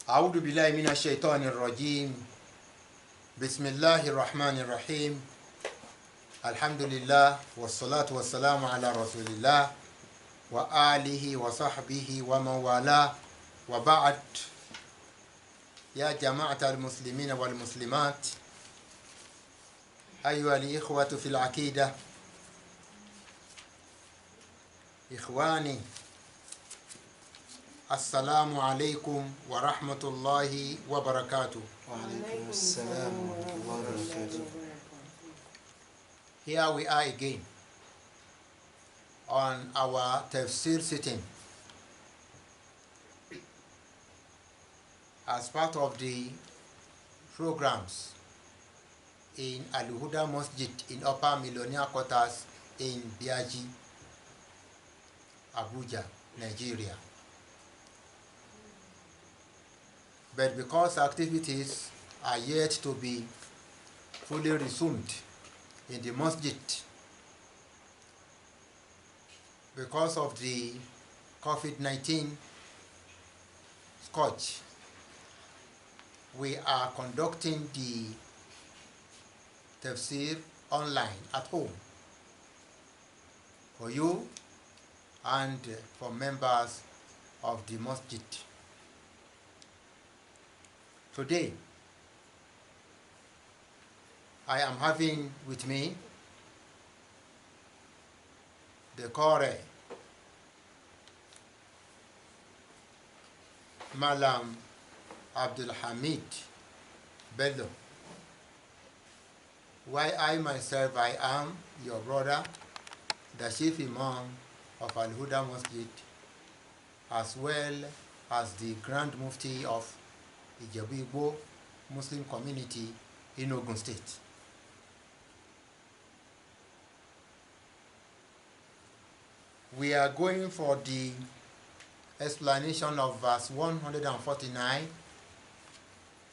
أعوذ بالله من الشيطان الرجيم. بسم الله الرحمن الرحيم. الحمد لله والصلاة والسلام على رسول الله وآله وصحبه ومن والاه وبعد. يا جماعة المسلمين والمسلمات، أيها الإخوة في العقيدة، إخواني، السلام عليكم ورحمة الله وبركاته. وعليكم السلام ورحمة الله وبركاته. Here we are again on our Tafsir sitting as part of the programs in Al-HUDA MASJID in Upper MELONIA quarters in BYAZHIN, Abuja, Nigeria. But because activities are yet to be fully resumed in the masjid because of the COVID-19 scourge, we are conducting the Tafsir online at home for you and for members of the masjid. Today, I am having with me the Qari, Malam Abdul Hamid Bello, while I myself, I am your brother, the Chief Imam of Al-HUDA Masjid, as well as the Grand Mufti of Al-Ijebuwi'S Muslim community in Ogun State. We are going for the explanation of verse 149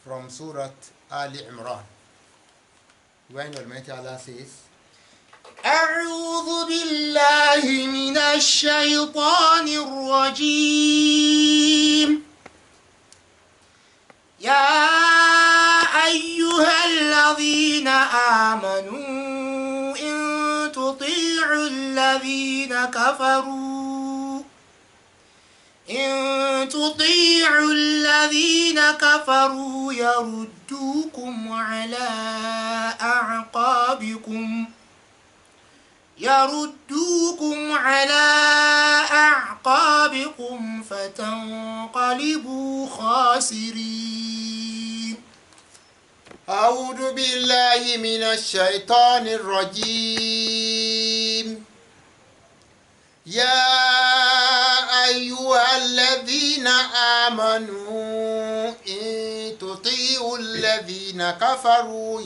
from Surah Al-Imraan, when Almighty Allah says, أعوذ بالله من الشيطان الرجيم. يا أيها الذين آمنوا إن تطيعوا الذين كفروا يردوكم على أعقابكم فتنقلبوا خاسرين. أعوذ بالله من الشيطان الرجيم. يا أيها الذين آمنوا إن تطيعوا الذين كفروا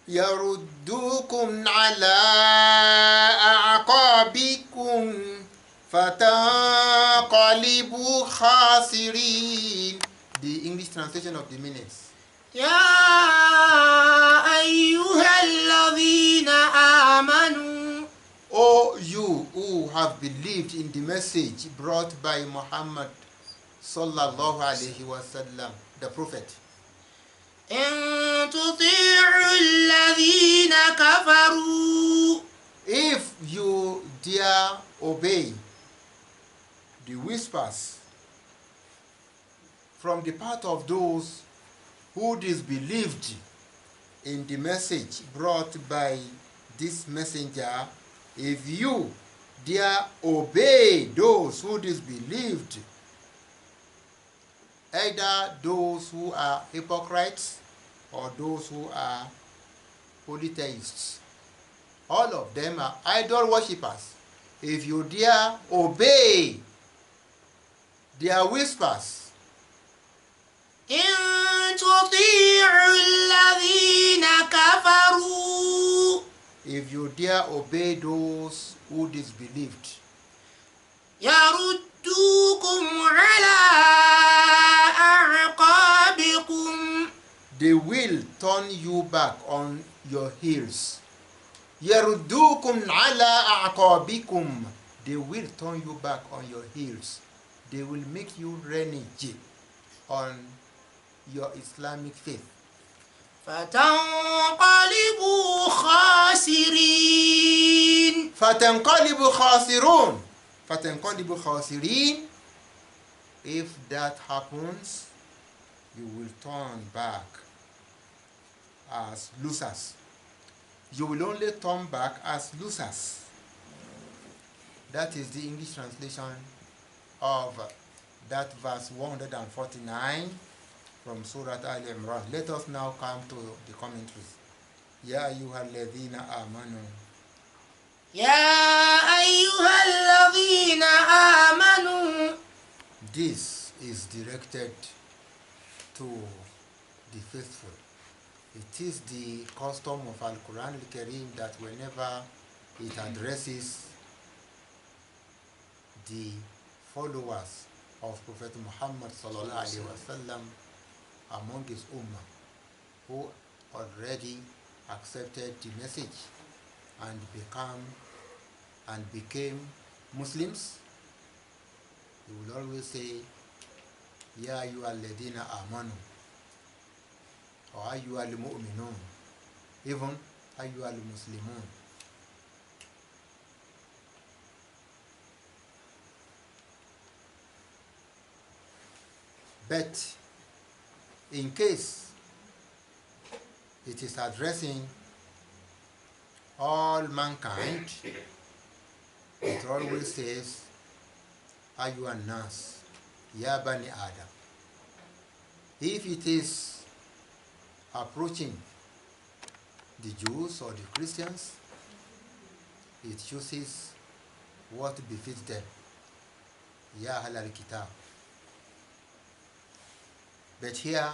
يردوكم على أعقابكم فتنقلبوا خاسرين. The English translation of the meanings. يا أيها الذين آمنوا, O you who have believed in the message brought by Muhammad sallallahu alayhi wa sallam, the Prophet. إن تطيعوا الذين كفروا, If you dare obey the whispers from the part of those who disbelieved in the message brought by this messenger, if you dare obey those who disbelieved, either those who are hypocrites or those who are polytheists, all of them are idol worshippers. If you dare obey their whispers, إن تطيعوا الذين كفروا, if you dare obey those who disbelieved, يردوكم على أعقابكم, they will turn you back on your heels. يردوكم على أعقابكم, they will turn you back on your heels. they will make you renege on your Islamic faith. فتنقلبوا خاسرين. فَتَنْقَلِبُ خَاسِرُونَ. فَتَنْقَلِبُ خَاسِرِينَ. If that happens, you will turn back as losers. You will only turn back as losers. That is the English translation of that verse 149 from Surah Al-Imran. Let us now come to the commentaries. Ya ayyuhalladhina amanu. يا أيها الذين آمنوا. This is directed to the faithful. It is the custom of Al-Quran Al-Karim that whenever it addresses the followers of Prophet Muhammad sallallahu alaihi wasallam among his ummah who already accepted the message and became Muslims, he will always say Ya ayyuhalladhina amanu or ayyuhal mu'minun, even ayyuhal muslimun. But in case it is addressing all mankind, it always says ayyuhan nas ya bani adam. If it is approaching the Jews or the Christians, it chooses what befits them, ya ahlal kitab. But here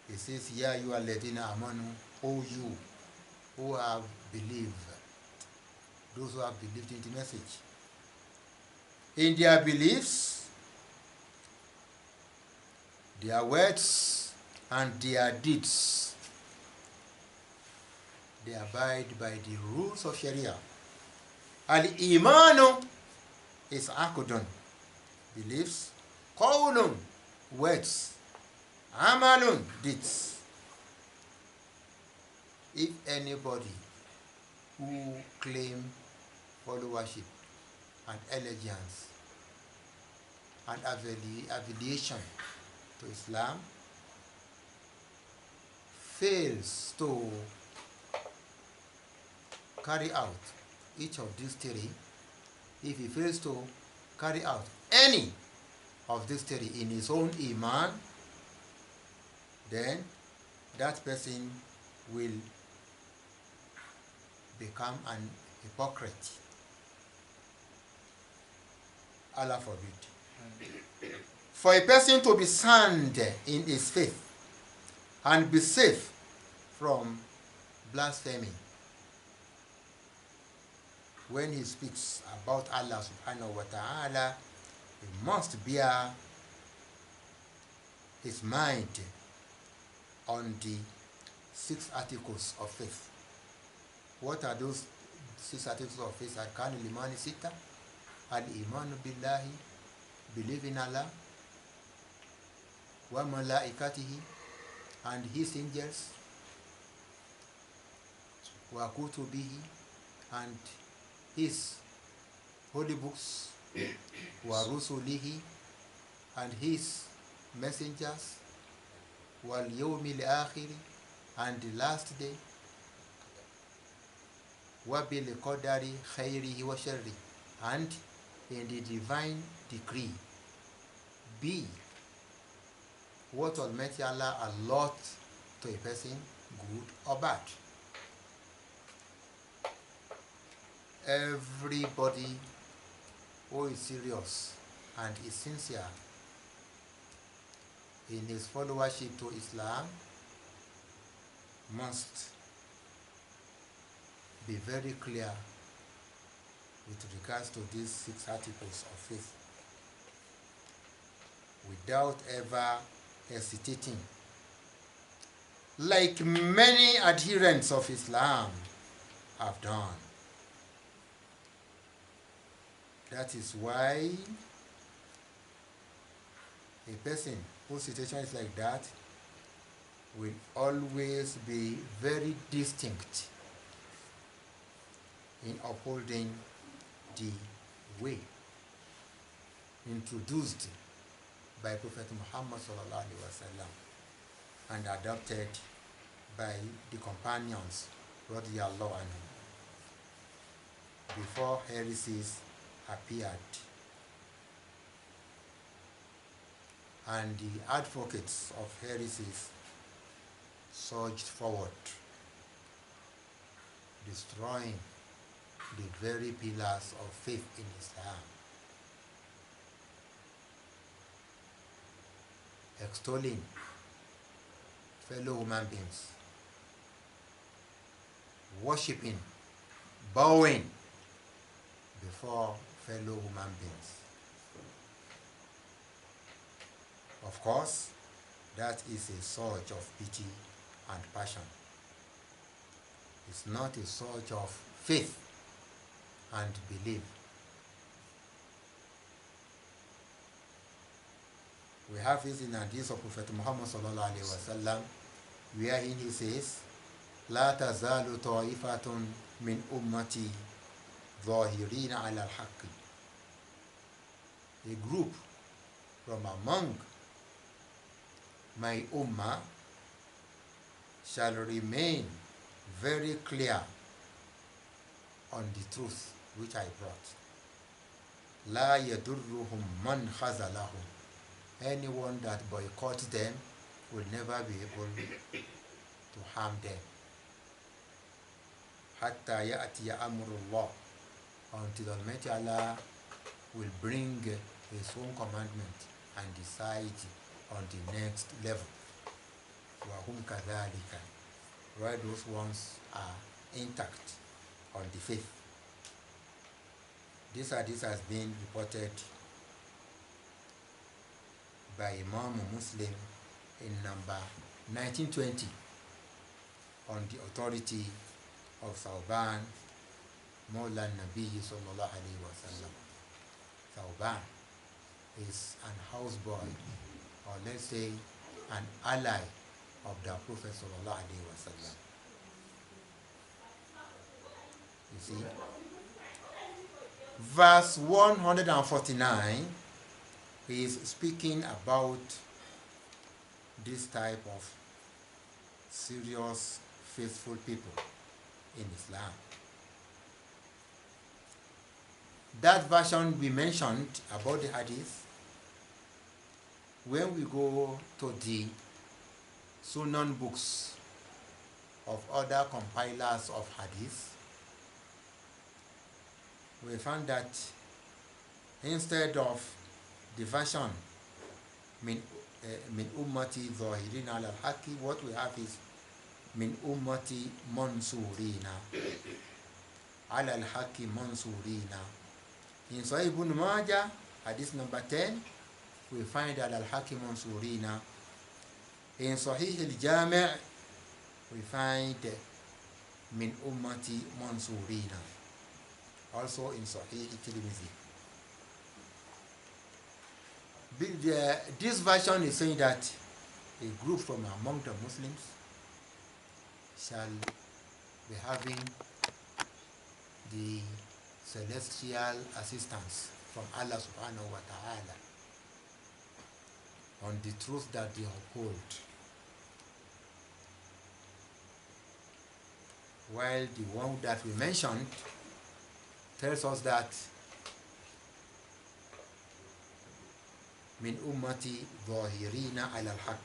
it says ya ayyuhalladhina amanu, O you who have believed, those who have believed in the message. In their beliefs, their words and their deeds, they abide by the rules of Sharia. Al-Imanu is Akudun, beliefs, Qawlun, words, Amalun, deeds. If anybody who claim followership and allegiance and affiliation to Islam fails to carry out each of these three, if he fails to carry out any of these three in his own Iman, then that person will become an hypocrite. Allah forbid. For a person to be sound in his faith and be safe from blasphemy when he speaks about Allah subhanahu wa ta'ala, he must bear his mind on the 6 articles of faith. What are those 6 articles of faith? Arkan al-Imani Sita, al-Imanu billahi, believe in Allah, wa malaikatihi, and his angels, wa kutubihi, and his holy books, wa rusulihi, and his messengers, wal yawmil-akhiri, and the last day, wa bil qadari khayrihi wa sharri, and in the divine decree, be what Almighty Allah allot to a person, good or bad. Everybody who is serious and is sincere in his followership to Islam must be very clear with regards to these 6 articles of faith without ever hesitating, like many adherents of Islam have done. That is why A person whose situation is like that will always be very distinct in upholding the way introduced by Prophet Muhammad sallallahu alaihi wasallam and adopted by the companions radiyallahu anhum before heresies appeared, and the advocates of heresies surged forward, destroying the very pillars of faith in Islam, extolling fellow human beings, worshipping, bowing before fellow human beings. Of course, that is a surge of pity and passion. It's not a surge of faith and belief. We have this in the hadith of Prophet Muhammad sallallahu alaihi wasallam, wherein he says, "La tazalu ta'ifatun min ummati zahirina ala al-haqqi." A group from among my ummah shall remain very clear on the truth which I brought. La yadurruhum man khazalahum. Anyone that boycotts them will never be able to harm them. Hatta ya'tiya amrullah. Until Almighty Allah will bring His own commandment and decide on the next level. وَهُمْ كَذَلِكَ. While those ones are intact on the faith. This hadith has been reported by Imam Muslim in number 1920 on the authority of Thawban Mawla Nabi sallallahu alayhi wa sallam. Thawban is an houseboy, or let's say an ally of the Prophet sallallahu alayhi wa sallam. You see, verse 149 is speaking about this type of serious, faithful people in Islam. That version we mentioned about the hadith, when we go to the Sunan books of other compilers of hadith, we found that instead of the version min ummati zahirina ala al-haqqi, what we have is min ummati mansurina ala al-haqqi mansurina. In Sahih Ibn Majah, hadith number 10, we find ala al-haqqi mansurina. In Sahih Al-Jami', we find min ummati mansurina. Also in Sahih Tirmidhi. This version is saying that a group from among the Muslims shall be having the celestial assistance from Allah subhanahu wa ta'ala on the truth that they uphold, while the one that we mentioned tells us that min ummati zahirina ala al-haq,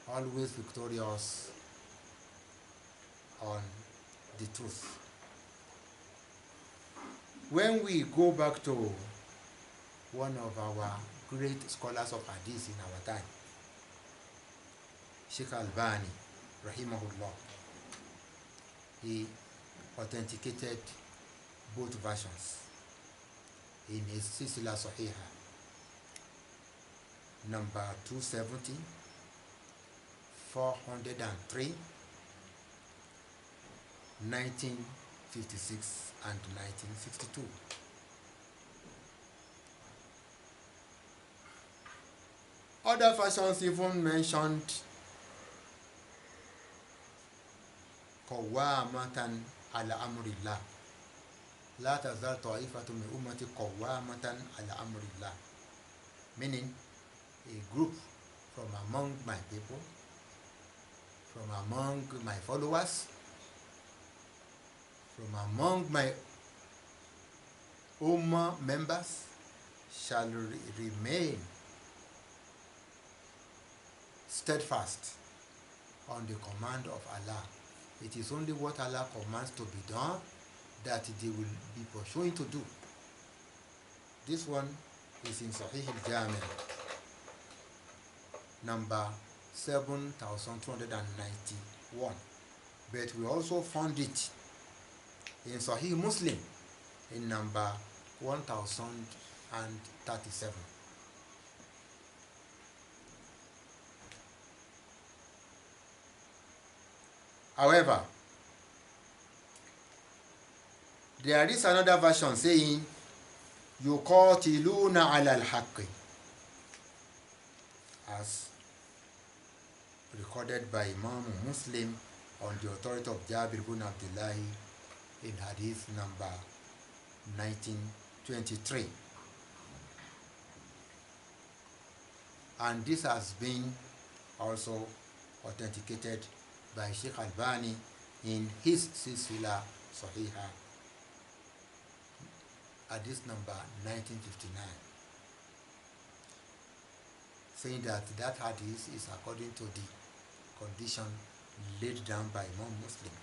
always victorious on the truth. When we go back to one of our great scholars of hadith in our time, Sheikh Albani rahimahullah, he authenticated both versions in his Silsila Sahiha number 270, 403, 1956 and 1962. Other versions even mentioned qawwamatan ala amrillah. La tazal ta'ifatu min ummati qawwamatan ala amrillah. Meaning, a group from among my people, from among my followers, from among my Ummah members shall remain steadfast on the command of Allah. It is only what Allah commands to be done that they will be pursuing to do. This one is in Sahih al-Jami', number 7291. But we also found it in Sahih Muslim in number 1037. However, there is another version saying, yuqatiluna ala al-haqqi, as recorded by Imam Muslim on the authority of Jabir ibn Abdullah in hadith number 1923. And this has been also authenticated by Sheikh Albani in his Silsila Sahiha, hadith number 1959, saying that that hadith is according to the condition laid down by Imam Muslim.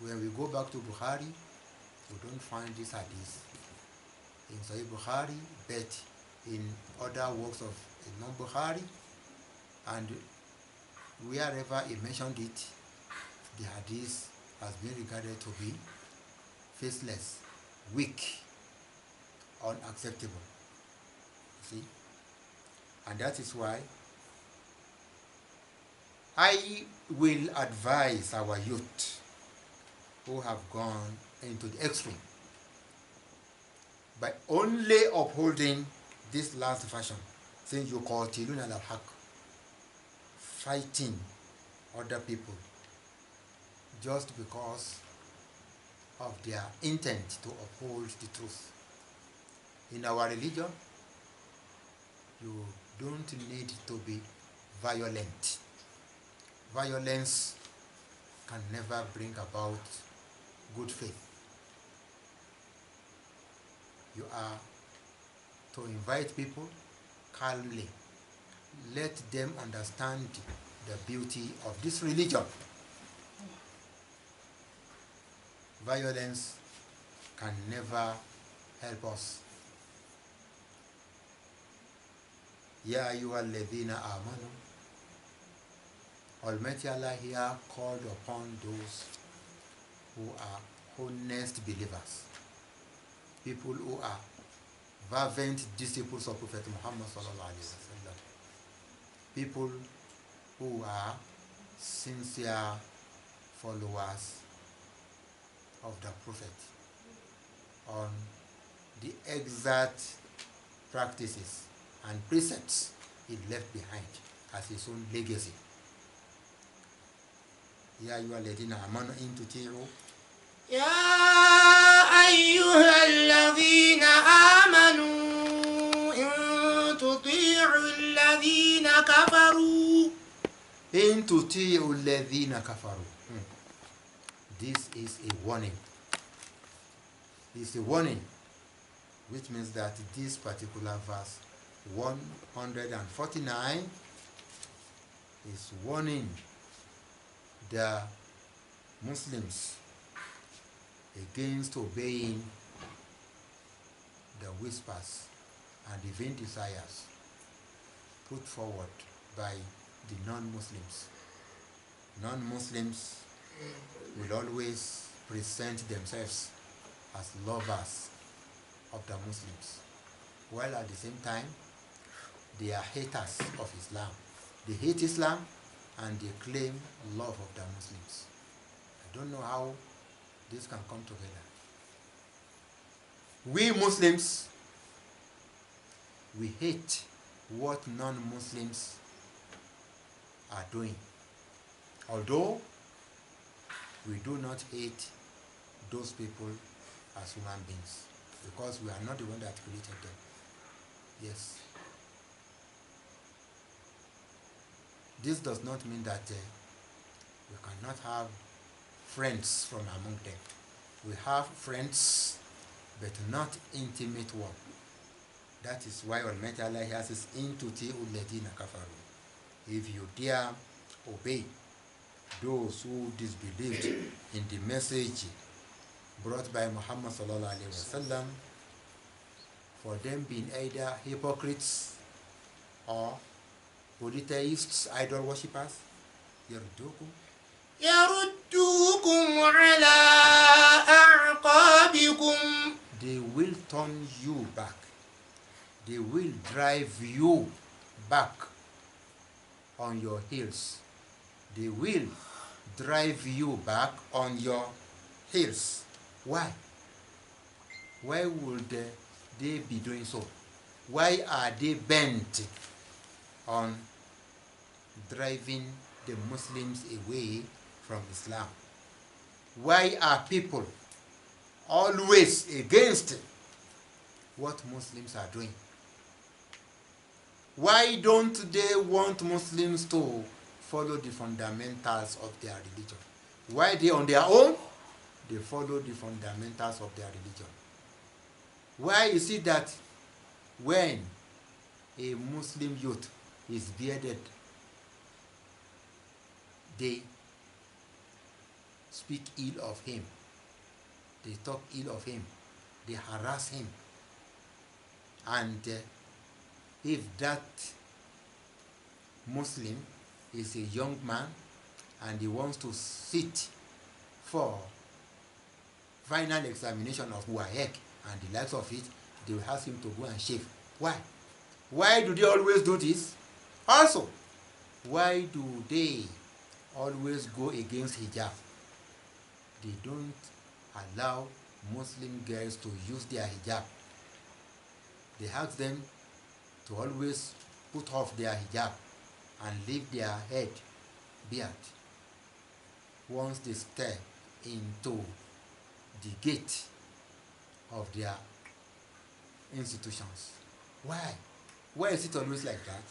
When we go back to Bukhari, we don't find this hadith in Sahih Bukhari, but in other works of Imam Bukhari, and wherever he mentioned it, the hadith has been regarded to be faithless, weak, unacceptable. See? And that is why I will advise our youth who have gone into the extreme by only upholding this last version, saying yuqatiluna al-haq, fighting other people just because of their intent to uphold the truth. In our religion, you don't need to be violent. Violence can never bring about good faith. You are to invite people calmly. Let them understand the beauty of this religion. Violence can never help us. Ya ayyuhalladhina amanu. Almighty Allah here called upon those who are honest believers, people who are fervent disciples of Prophet Muhammad sallallahu alaihi wasallam, people who are sincere followers of the Prophet on the exact practices and precepts he left behind as his own legacy. Ya ayyuhalladhina amanu in tuti'u يا أيها الذين آمنوا إن تطيعوا الذين كفروا in tuti'u alladhina kafaru. This is a warning. It's a warning, which means that this particular verse 149 is warning the Muslims against obeying the whispers and the vain desires put forward by the non-Muslims. Non-Muslims will always present themselves as lovers of the Muslims, while at the same time they are haters of Islam. They hate Islam and they claim love of the Muslims. I don't know how this can come together. We Muslims, we hate what non-Muslims are doing. Although we do not hate those people as human beings, because we are not the one that created them. Yes. This does not mean that we cannot have friends from among them. We have friends, but not intimate one. That is why Almighty Allah says, "In tuti'ul ladina kafaru." If you dare obey those who disbelieved in the message brought by Muhammad sallallahu alaihi wasallam, for them being either hypocrites or polytheists, idol worshippers, يردوكم على أعقابكم. they will turn you back. They will drive you back on your heels. They will drive you back on your heels. Why? Why would they be doing so? Why are they bent on driving the Muslims away from Islam? Why are people always against what Muslims are doing? Why don't they want Muslims to follow the fundamentals of their religion? Why they on their own? They follow the fundamentals of their religion. Why is it that when a Muslim youth is bearded, they speak ill of him, they talk ill of him, they harass him, and if that Muslim is a young man and he wants to sit for final examination of YAWMU-L and the likes of it, they will ask him to go and shave. Why? Why do they always do this? Also, why do they always go against hijab? They don't allow Muslim girls to use their hijab. They ask them to always put off their hijab and leave their head beard once they step into the gate of their institutions. Why? Why is it always like that?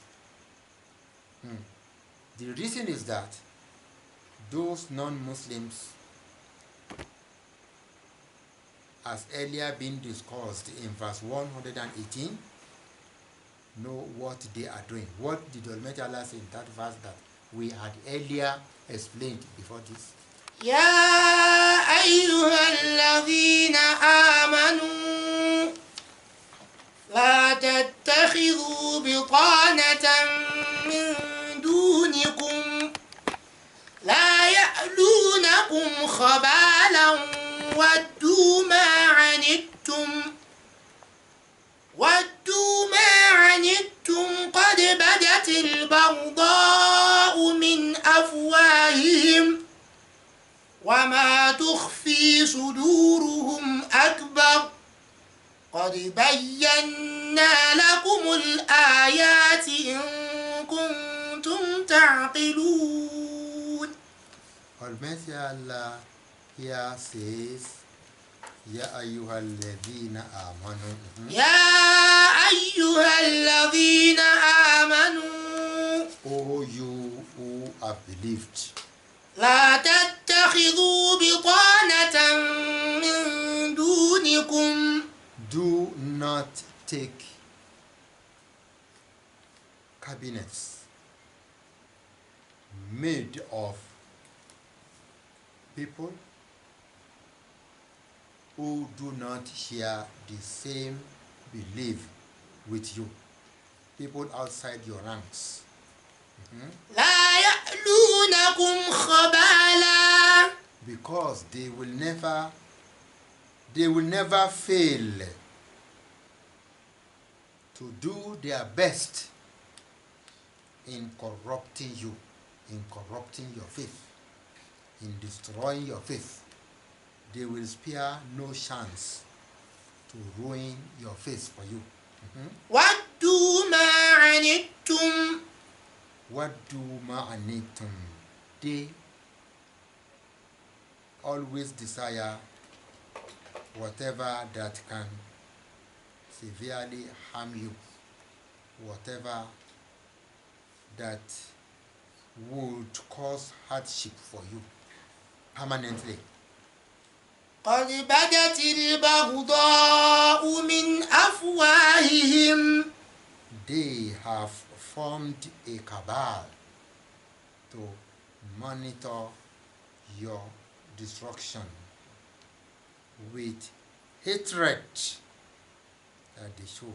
The reason is that those non-Muslims, as earlier been discussed in verse 118, know what they are doing. What did Almighty Allah say in that verse that we had earlier explained before this? يا أيها الذين آمنوا لا تتخذوا بطانة من دونكم لا يألونكم خبالا ودوا ما عنتم قد بدت البغضاء من أفواههم وما تخفي صدورهم أكبر قد بينا لكم الآيات إن كنتم تعقلون. Almighty Allah here says, يا أيها الذين آمنوا. يا أيها الذين آمنوا. O you who have believed. لا تتخذوا بطانة من دونكم. Do not take cabinets made of people who do not share the same belief with you, people outside your ranks. لا يألونكم خبالا. Because they will never fail to do their best in corrupting you, in corrupting your faith, in destroying your faith. They will spare no chance to ruin your faith for you. ودوا ما وَدُّوا مَا عَنِتُّمْ. They always desire whatever that can severely harm you, whatever that would cause hardship for you permanently. قد بدت البغضاء من أفواههم. They have formed a cabal to monitor your destruction with hatred that they show.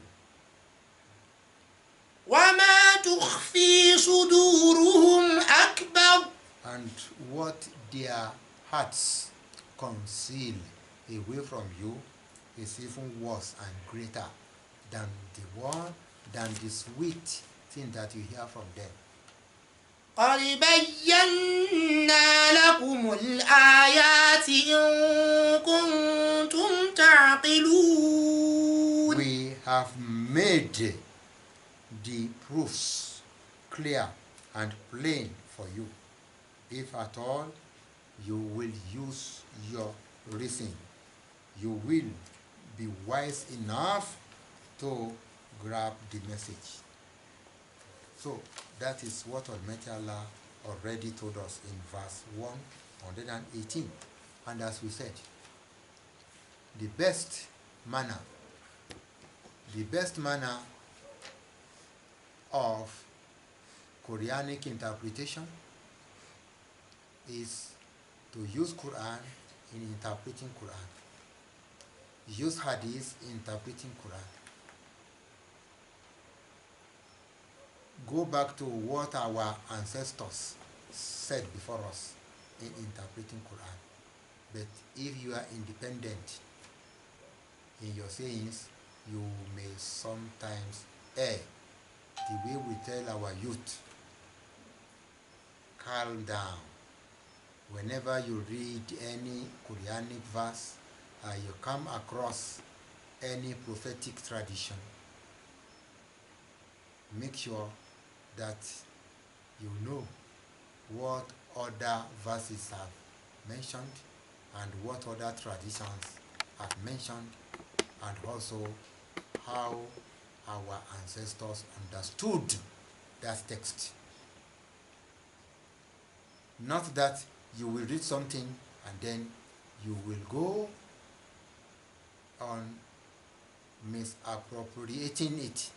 وما تخفي صدورهم أكبر. And what their hearts conceal away from you is even worse and greater than the sweet thing that you hear from them. قد بينا لكم الآيات إن كنتم تعقلون. We have made the proofs clear and plain for you, if at all you will use your reason. You will be wise enough to grab the message. So that is what Almighty Allah already told us in verse 118. And as we said, the best manner of Quranic interpretation is to use Quran in interpreting Quran. Use Hadith in interpreting Quran. Go back to what our ancestors said before us in interpreting Quran. But if you are independent in your sayings, you may sometimes err. The way we tell our youth, calm down. Whenever you read any Quranic verse, you come across any prophetic tradition, make sure that you know what other verses have mentioned and what other traditions have mentioned, and also how our ancestors understood that text. Not that you will read something and then you will go on misappropriating it,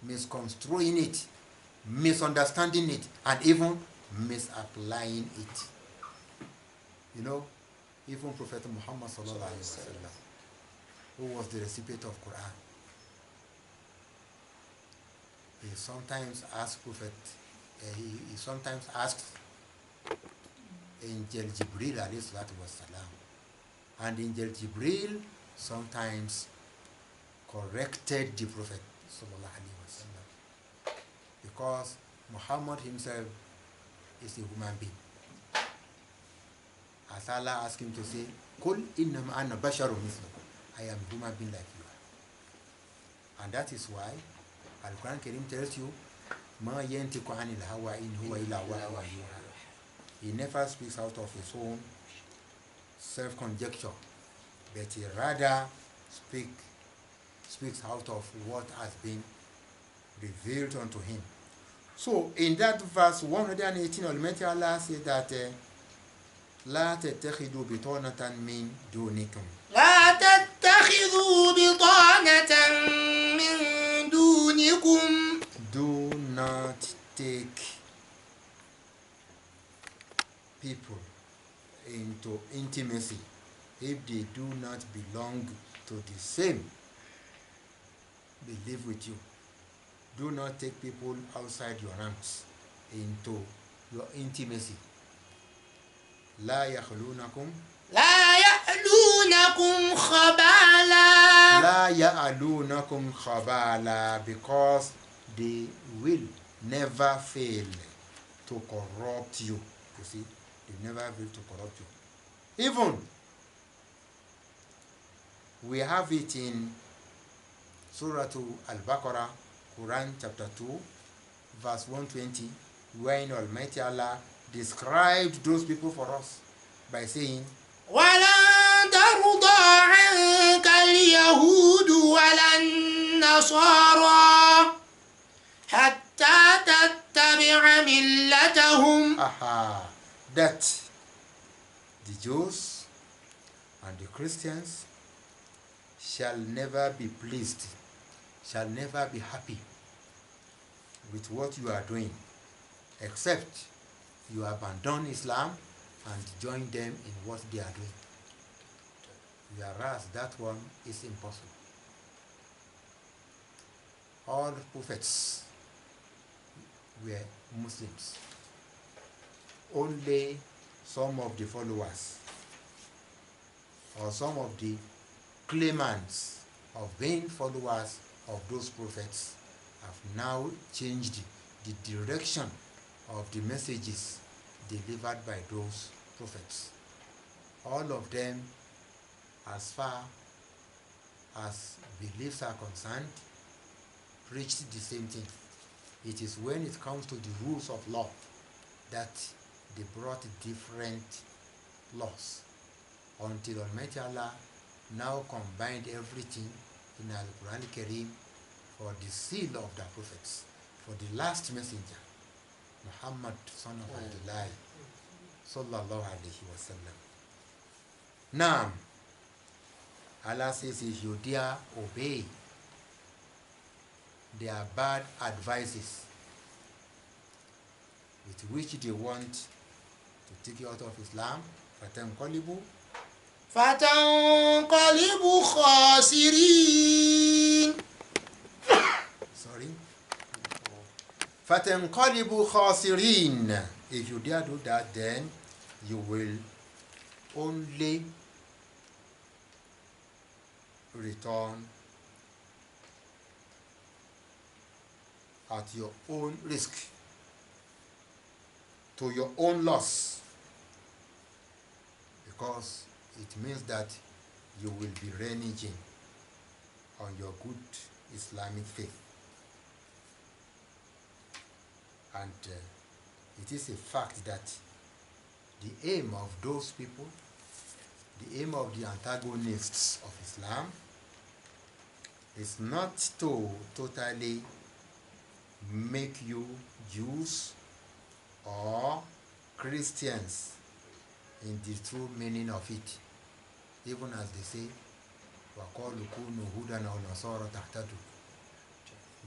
misconstruing it, misunderstanding it, and even misapplying it. You know, even Prophet Muhammad sallallahu alaihi wasallam, who was the recipient of Quran, he sometimes asked he sometimes asked Angel Jibril alayhi salatu wasalam, and Angel Jibril sometimes corrected the Prophet sallallahu alaihi wasallam, because Muhammad himself is a human being. As Allah asked him to say, "Kul innama ana basharun mithlukum," I am a human being like you are. And that is why Al-Quran Karim tells you, "Ma yantiqu anil hawa in huwa illa wahyun yuha." He never speaks out of his own self-conjecture, but he rather speaks out of what has been revealed unto him. So in that verse 118, Almighty Allah says that لا تتخذوا بطانة من دونكم. لا تتخذوا بطانة من دونكم. Do not take people into intimacy if they do not belong to the same belief with you. Do not take people outside your ranks into your intimacy. لا يخلونكم خبالا. لا يألونكم خبالا, because they will never fail to corrupt you. You see, they never fail to corrupt you. Even we have it in Surah Al-Baqarah, Quran chapter 2, verse 120, when Almighty Allah described those people for us by saying, ولن ترضى عنك اليهود ولا النصارى حتى تتبع ملتهم. That the Jews and the Christians shall never be pleased, shall never be happy with what you are doing, except you abandon Islam and join them in what they are doing. Whereas that one is impossible. All prophets were Muslims. Only some of the followers or some of the claimants of being followers of those prophets have now changed the direction of the messages delivered by those prophets. All of them, as far as beliefs are concerned, preached the same thing. It is when it comes to the rules of law that they brought different laws, until Almighty Allah now combined everything in Al-Quran Kareem for the seal of the prophets, for the last messenger, Muhammad son of Abdullah sallallahu alayhi wa sallam. Now, Allah says, if you dare obey their bad advices with which they want to take you out of Islam, فتنقلبوا خاسرين. فَتَنْقَلِبُوا خَاسِرِينَ. If you dare do that, then you will only return at your own risk, to your own loss, because it means that you will be reneging on your good Islamic faith. And it is a fact that the aim of those people, the aim of the antagonists of Islam, is not to totally make you Jews or Christians in the true meaning of it, even as they say, وَقَالُوا كُونُوا هُودًا أَوْ نَصَارَىٰ تَهْتَدُوا.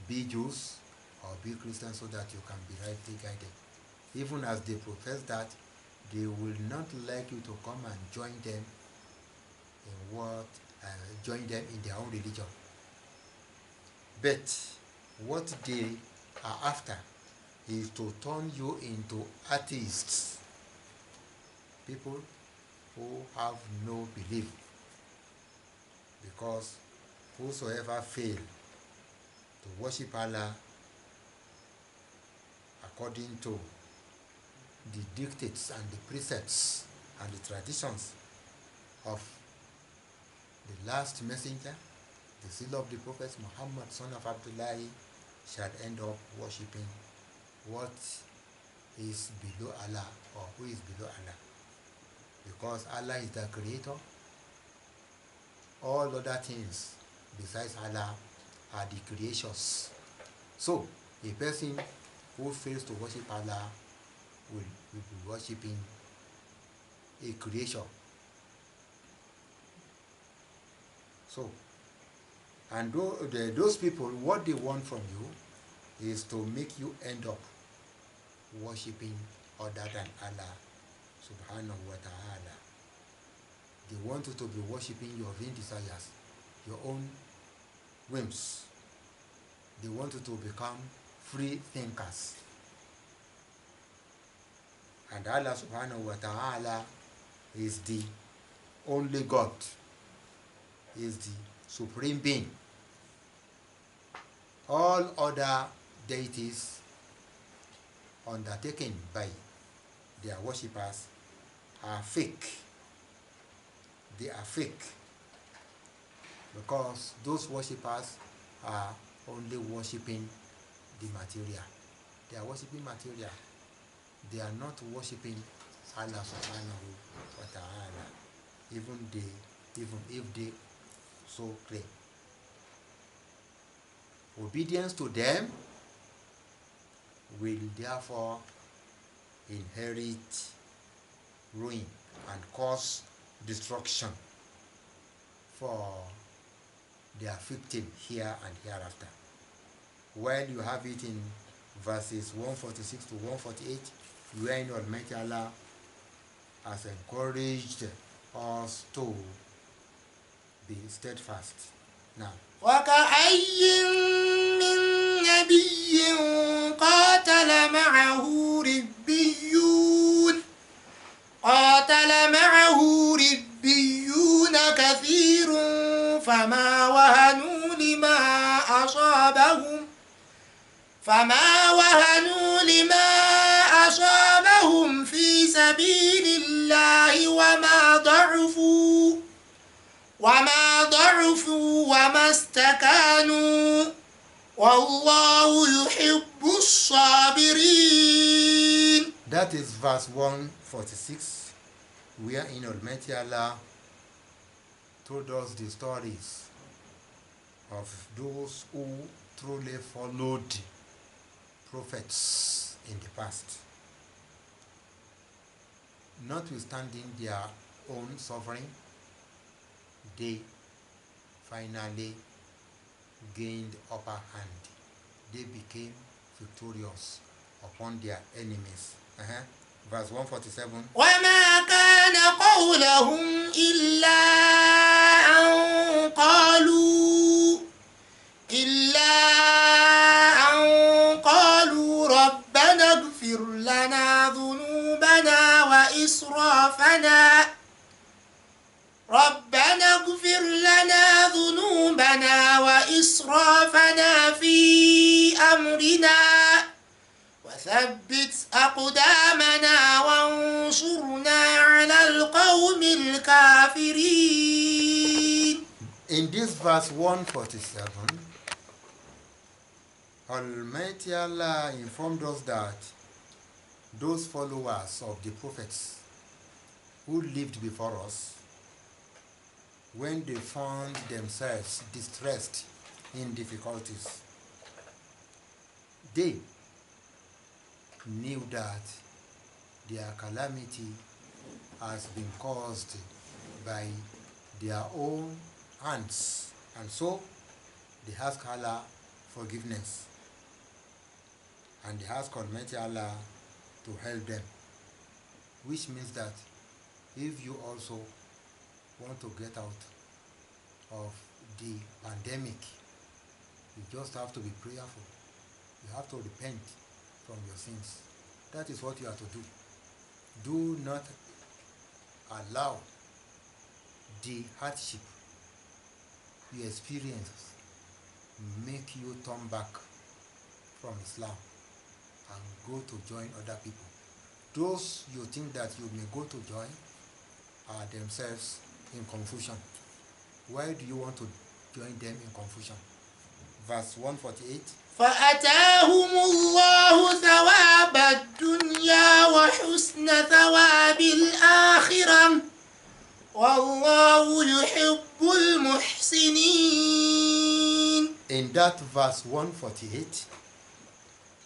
Be Jews or be Christians so that you can be rightly guided. Even as they profess that, they will not like you to come and join them in their own religion. But what they are after is to turn you into atheists, people who have no belief, because whosoever fail to worship Allah according to the dictates and the precepts and the traditions of the last messenger, the seal of the prophets, Muhammad son of Abdullah, shall end up worshipping what is below Allah, or who is below Allah. Because Allah is the creator, all other things besides Allah are the creations. So a person who fails to worship Allah will be worshipping a creation. So, and those people, what they want from you is to make you end up worshipping other than Allah subhanahu wa ta'ala. They want you to be worshipping your vain desires, your own whims. They want you to become free thinkers. And Allah subhanahu wa ta'ala is the only God, is the supreme being. All other deities undertaken by their worshippers are fake. They are fake because those worshippers are only worshipping the material. They are worshipping material. they are not worshipping Allah subhanahu wa ta'ala, even if they so claim. Obedience to them will therefore inherit ruin and cause destruction for their victim here and hereafter. While you have it in verses 146 to 148, wherein Almighty Allah has encouraged us to be steadfast. Now, وكأي من نبي قاتل معه ربيون كثير فما وهنوا لما أصابهم في سبيل الله وما ضعفوا وما استكانوا والله يحب الصابرين. that is verse 146, wherein Almighty Allah told us the stories of those who truly followed prophets in the past, notwithstanding their own suffering. They finally gained upper hand. They became victorious upon their enemies. Verse 147. وما كان قولهم إلا أن قالوا ربنا اغفر لنا ذنوبنا وإسرافنا في أمرنا وثبت أقدامنا وانصرنا على القوم الكافرين. In this verse 147, Almighty Allah informed us that those followers of the prophets who lived before us, when they found themselves distressed in difficulties, they knew that their calamity has been caused by their own hands, and so they ask Allah forgiveness, and they ask Almighty Allah to help them, which means that if you also want to get out of the pandemic, you just have to be prayerful. You have to repent from your sins. That is what you have to do. Do not allow the hardship you experience make you turn back from Islam and go to join other people. Those you think that you may go to join are themselves in confusion. Why do you want to join them in confusion? Verse 148. فأتاهم الله ثواب الدنيا وحسن ثواب الآخرة والله يحب المحسنين. In that verse 148,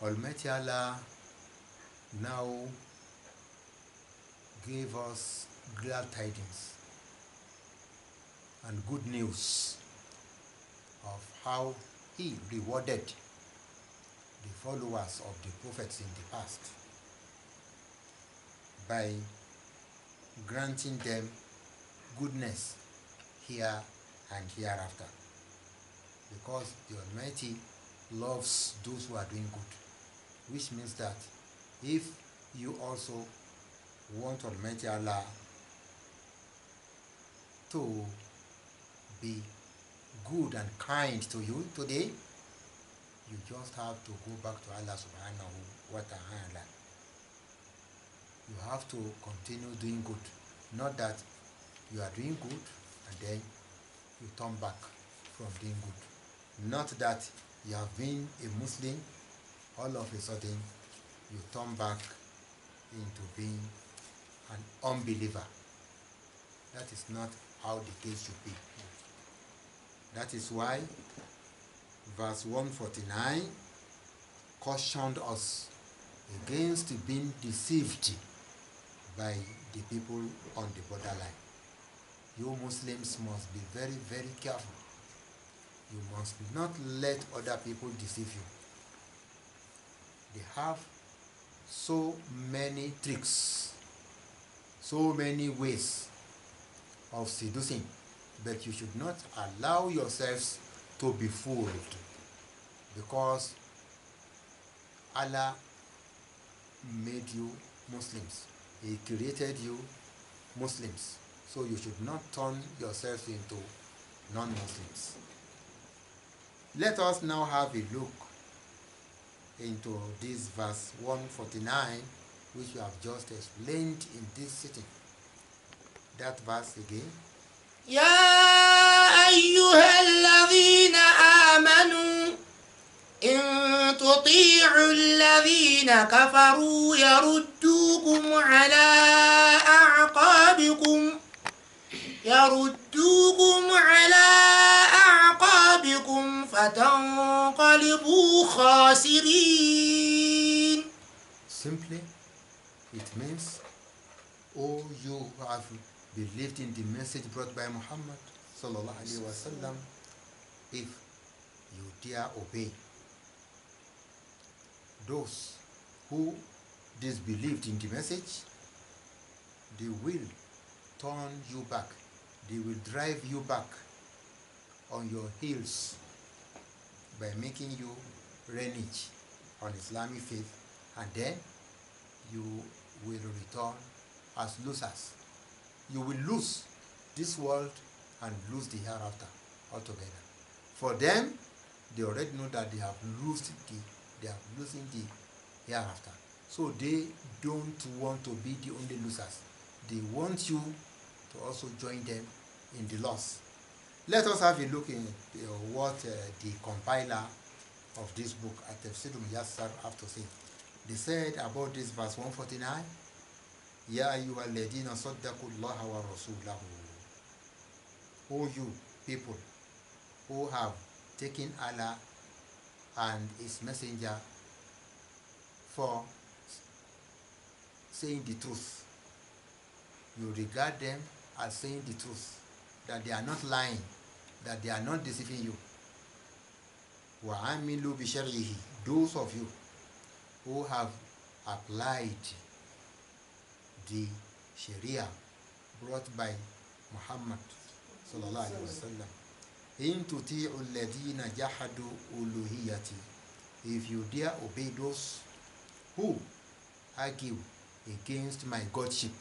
Almighty Allah now gave us glad tidings and good news of how He rewarded the followers of the prophets in the past by granting them goodness here and hereafter, because the Almighty loves those who are doing good, which means that if you also want Almighty Allah to be good and kind to you today, you just have to go back to Allah subhanahu wa ta'ala. You have to continue doing good. Not that you are doing good and then you turn back from doing good. Not that you have been a Muslim, all of a sudden you turn back into being an unbeliever. That is not how the case should be. That is why verse 149 cautioned us against being deceived by the people on the borderline. You Muslims must be very, very careful. You must not let other people deceive you. They have so many tricks, so many ways of seducing, but you should not allow yourselves to be fooled, because Allah made you Muslims. He created you Muslims. So you should not turn yourselves into non-Muslims. Let us now have a look into this verse 149, which we have just explained in this sitting. That verse again. يا أيها الذين آمنوا إن تطيعوا الذين كفروا يردوكم على أعقابكم فتنقلبوا خاسرين. Simply, it means, oh, you who have believed in the message brought by Muhammad sallallahu alaihi wasallam, if you dare obey those who disbelieved in the message, they will turn you back. They will drive you back on your heels by making you renege on Islamic faith, and then you will return as losers. You will lose this world and lose the hereafter altogether. For them, they already know that they are losing the hereafter. So they don't want to be the only losers. They want you to also join them in the loss. Let us have a look in what the compiler of this book, Tafsir have to say. They said about this verse 149, Ya ayyuhalladhina saddaqullaha wa rasulahu. O you people who have taken Allah and His Messenger for saying the truth. You regard them as saying the truth, that they are not lying, that they are not deceiving you. وَعَمِلُوا بِشَرْعِهِ. Those of you who have applied the Sharia brought by Muhammad sallallahu alaihi wasallam. إِن تُطِيعُوا الَّذِينَ جَحَدُوا أُلُوهِيَّتِي. If you dare obey those who argue against my godship,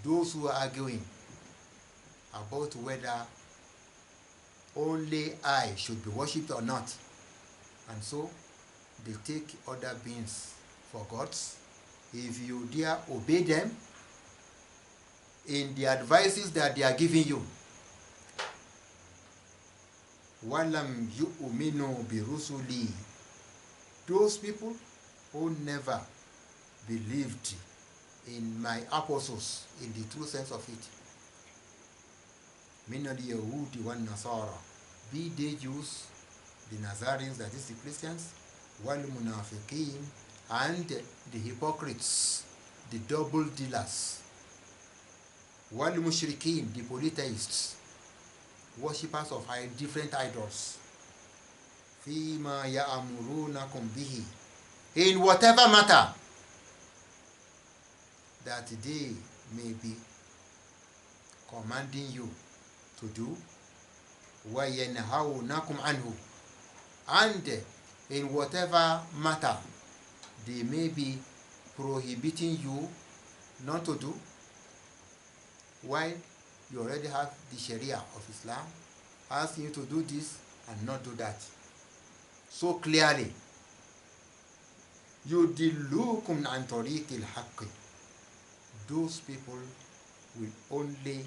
those who are arguing about whether only I should be worshipped or not, and so they take other beings for gods, if you dare obey them in the advices that they are giving you, وَلَمْ يُؤْمِنُوا بِرُسُلِي. Those people who never believed in my apostles in the true sense of it, مِنَ الْيَهُودِ وَالنَّصَارَى, be they Jews, the Nazarenes, that is the Christians, وَالْمُنَافِقِينَ, and the hypocrites, the double dealers, وَالْمُشْرِكِينَ, the polytheists, worshippers of different idols, فِيمَا يَأْمُرُونَكُمْ بِهِ, in whatever matter that they may be commanding you to do, وَيَنْهَوْنَكُمْ عَنْهُ, and in whatever matter they may be prohibiting you not to do, while you already have the Sharia of Islam asking you to do this and not do that so clearly. يُدِلُّكُمْ عَنْ طَرِيقِ الْحَقِّ. Those people will only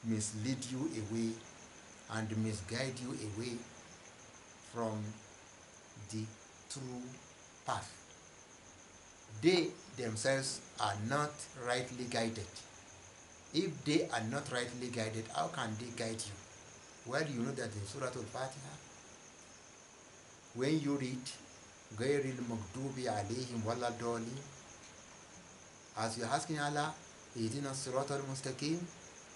mislead you away and misguide you away from the true path. they themselves are not rightly guided. If they are not rightly guided, how can they guide you? Well, you know that in Surah Al-Fatiha, when you read Ghayril Maghdubi Alayhim Waladoli, as you're asking Allah, Ihdina Siratal Mustaqim,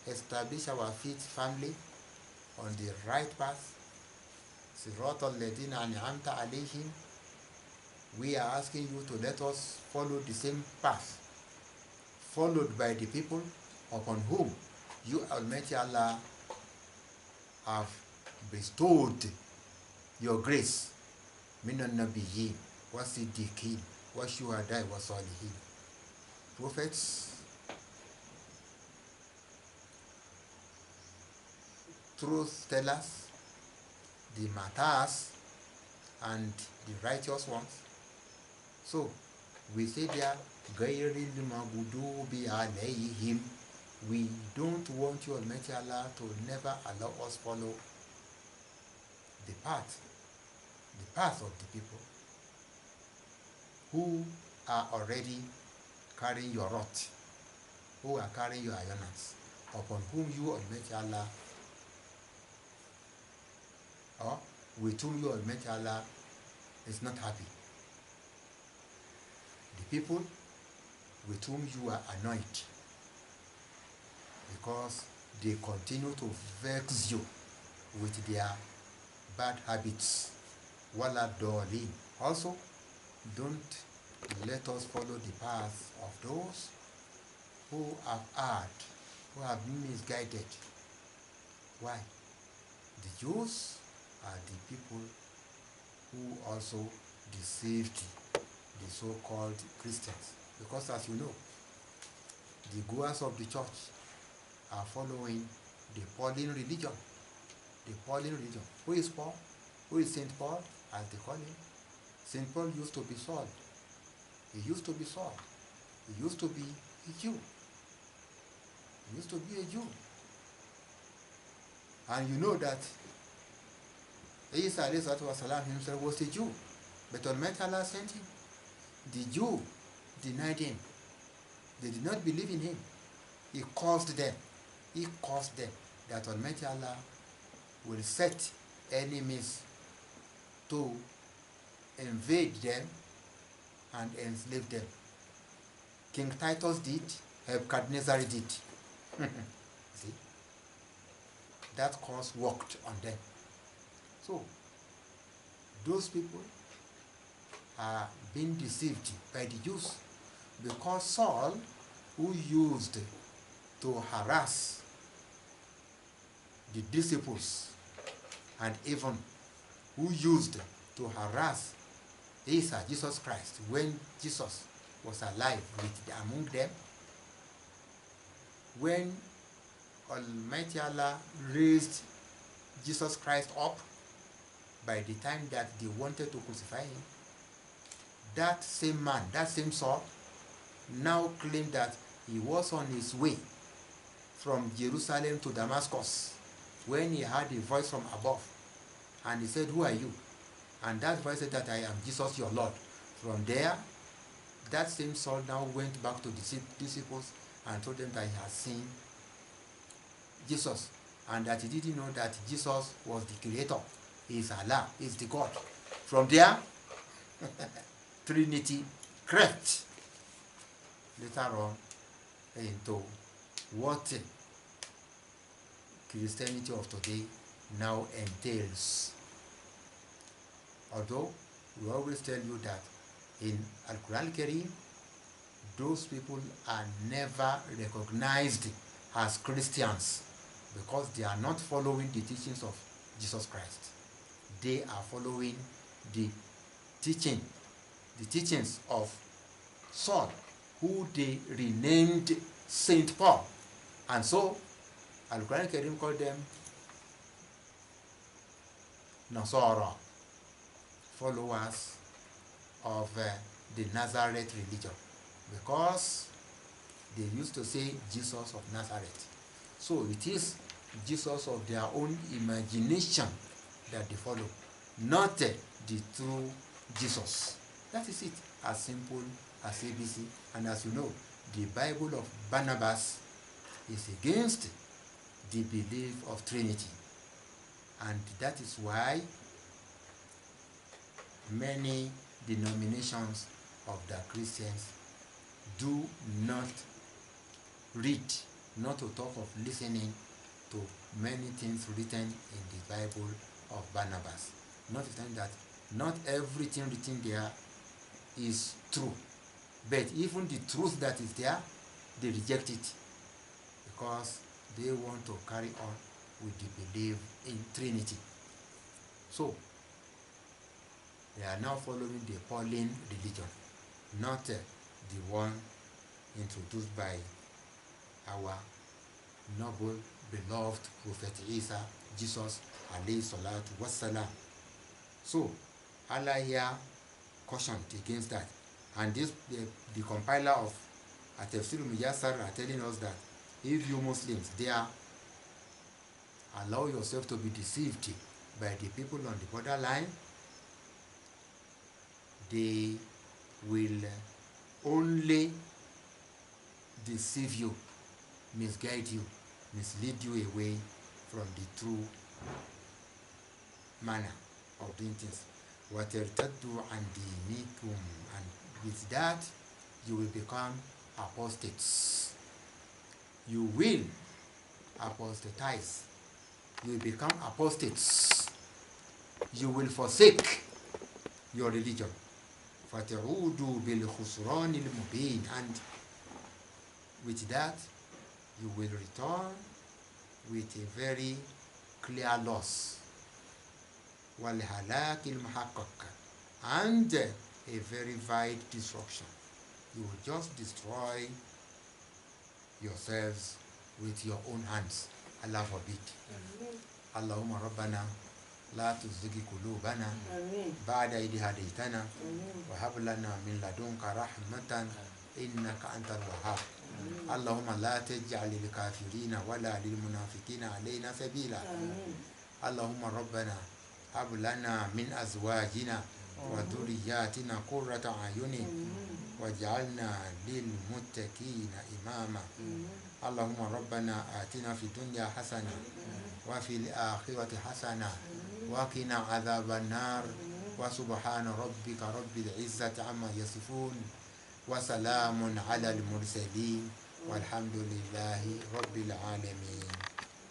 establish our feet firmly on the right path, Siratal Ladina An'amta Alayhim, we are asking you to let us follow the same path, followed by the people upon whom you, Almighty Allah, have bestowed your grace. Minan Nabiyyin, wa Siddiqin, wa Shuhada, wa Salihin. Prophets, truth tellers, the martyrs, and the righteous ones. So we say there, Gayril Maghdubi Alayhim. We don't want you, Almighty Allah, to never allow us follow the path of the people who are already carrying your rot, who are carrying your ayonans, upon whom you, Almighty Allah, or with whom you, Almighty Allah, is not happy. The people with whom you are annoyed because they continue to vex you with their bad habits. Wala dolin. Also, don't let us follow the path of those who have erred, who have been misguided. Why? The Jews are the people who also deceived the so-called Christians. Because as you know, the goers of the church are following the Pauline religion. The Pauline religion. Who is Paul? Who is Saint Paul, as they call him? Saint Paul used to be Saul. He used to be Saul. He used to be a Jew. He used to be a Jew. And you know that Isa himself was a Jew. But Almighty Allah sent him. The Jew denied him. They did not believe in him. He caused them. He caused them that Almighty Allah will set enemies to invade them and enslave them. King Titus did, Nebuchadnezzar did. See? That cause worked on them. So, those people are being deceived by the Jews because Saul, who used to harass the disciples and even who used to harass Isa, Jesus Christ, when Jesus was alive among them, when Almighty Allah raised Jesus Christ up, by the time that they wanted to crucify him, that same man, that same Saul, now claimed that he was on his way from Jerusalem to Damascus when he heard a voice from above, and he said, "Who are you?" And that voice said that, "I am Jesus your Lord." From there, that same Saul now went back to the disciples and told them that he had seen Jesus and that he didn't know that Jesus was the creator. He is Allah, he is the God. From there, Trinity crept later on into what Christianity of today now entails. Although we always tell you that in Al-Quran Kareem, those people are never recognized as Christians because they are not following the teachings of Jesus Christ. They are following the teachings of Saul, who they renamed Saint Paul. And so Al-Quran Kareem called them Nasara, followers of the Nazareth religion, because they used to say Jesus of Nazareth. So it is Jesus of their own imagination that they follow, not the true Jesus. That is it, as simple as ABC. And as you know, the Bible of Barnabas is against the belief of Trinity. And that is why many denominations of the Christians do not read, not to talk of listening to many things written in the Bible of Barnabas. Notwithstanding that not everything written there is true, but even the truth that is there, they reject it because they want to carry on with the belief in Trinity. So they are now following the Pauline religion, not the one introduced by our noble, beloved Prophet Isa, Jesus, alayhi salatu wassalam. So Allah here cautioned against that. And this, the compiler of Tafsir Muyassar are telling us that if you Muslims there allow yourself to be deceived by the people on the borderline, they will only deceive you, misguide you, mislead you away from the true manner of doing things. وَتَرْتَدُّوا عَنْ دِينِكُمْ, and with that you will become apostates. You will apostatize. You will become apostates. You will forsake your religion. فَتَعُودُوا بِالْخُسْرَانِ الْمُبِينِ, and with that you will return with a very clear loss. وَالْهَلَاكِ الْمُحَقَّقِ, and a very wide destruction. You will just destroy yourselves with your own hands. Allah forbid. Allahumma rabbana la tuzighi qulubana ba'da idh hadaytana wa hab lana min ladunka rahmatan innaka antal wahhab. Allahumma la taj'al lil kafirina wala lil munafiqina alayna sabila. Allahumma rabbana hab lana min azwajina wa dhurriyyatina qurrata a'yunin waj'alna lil muttaqina imama. Allahumma rabbana atina fid dunya hasana wa fil akhirati hasana wa qina adhaban nar wa subhana rabbika rabbil izzati amma yasifun wa salamun ala al mursalin walhamdulillahi rabbil alamin.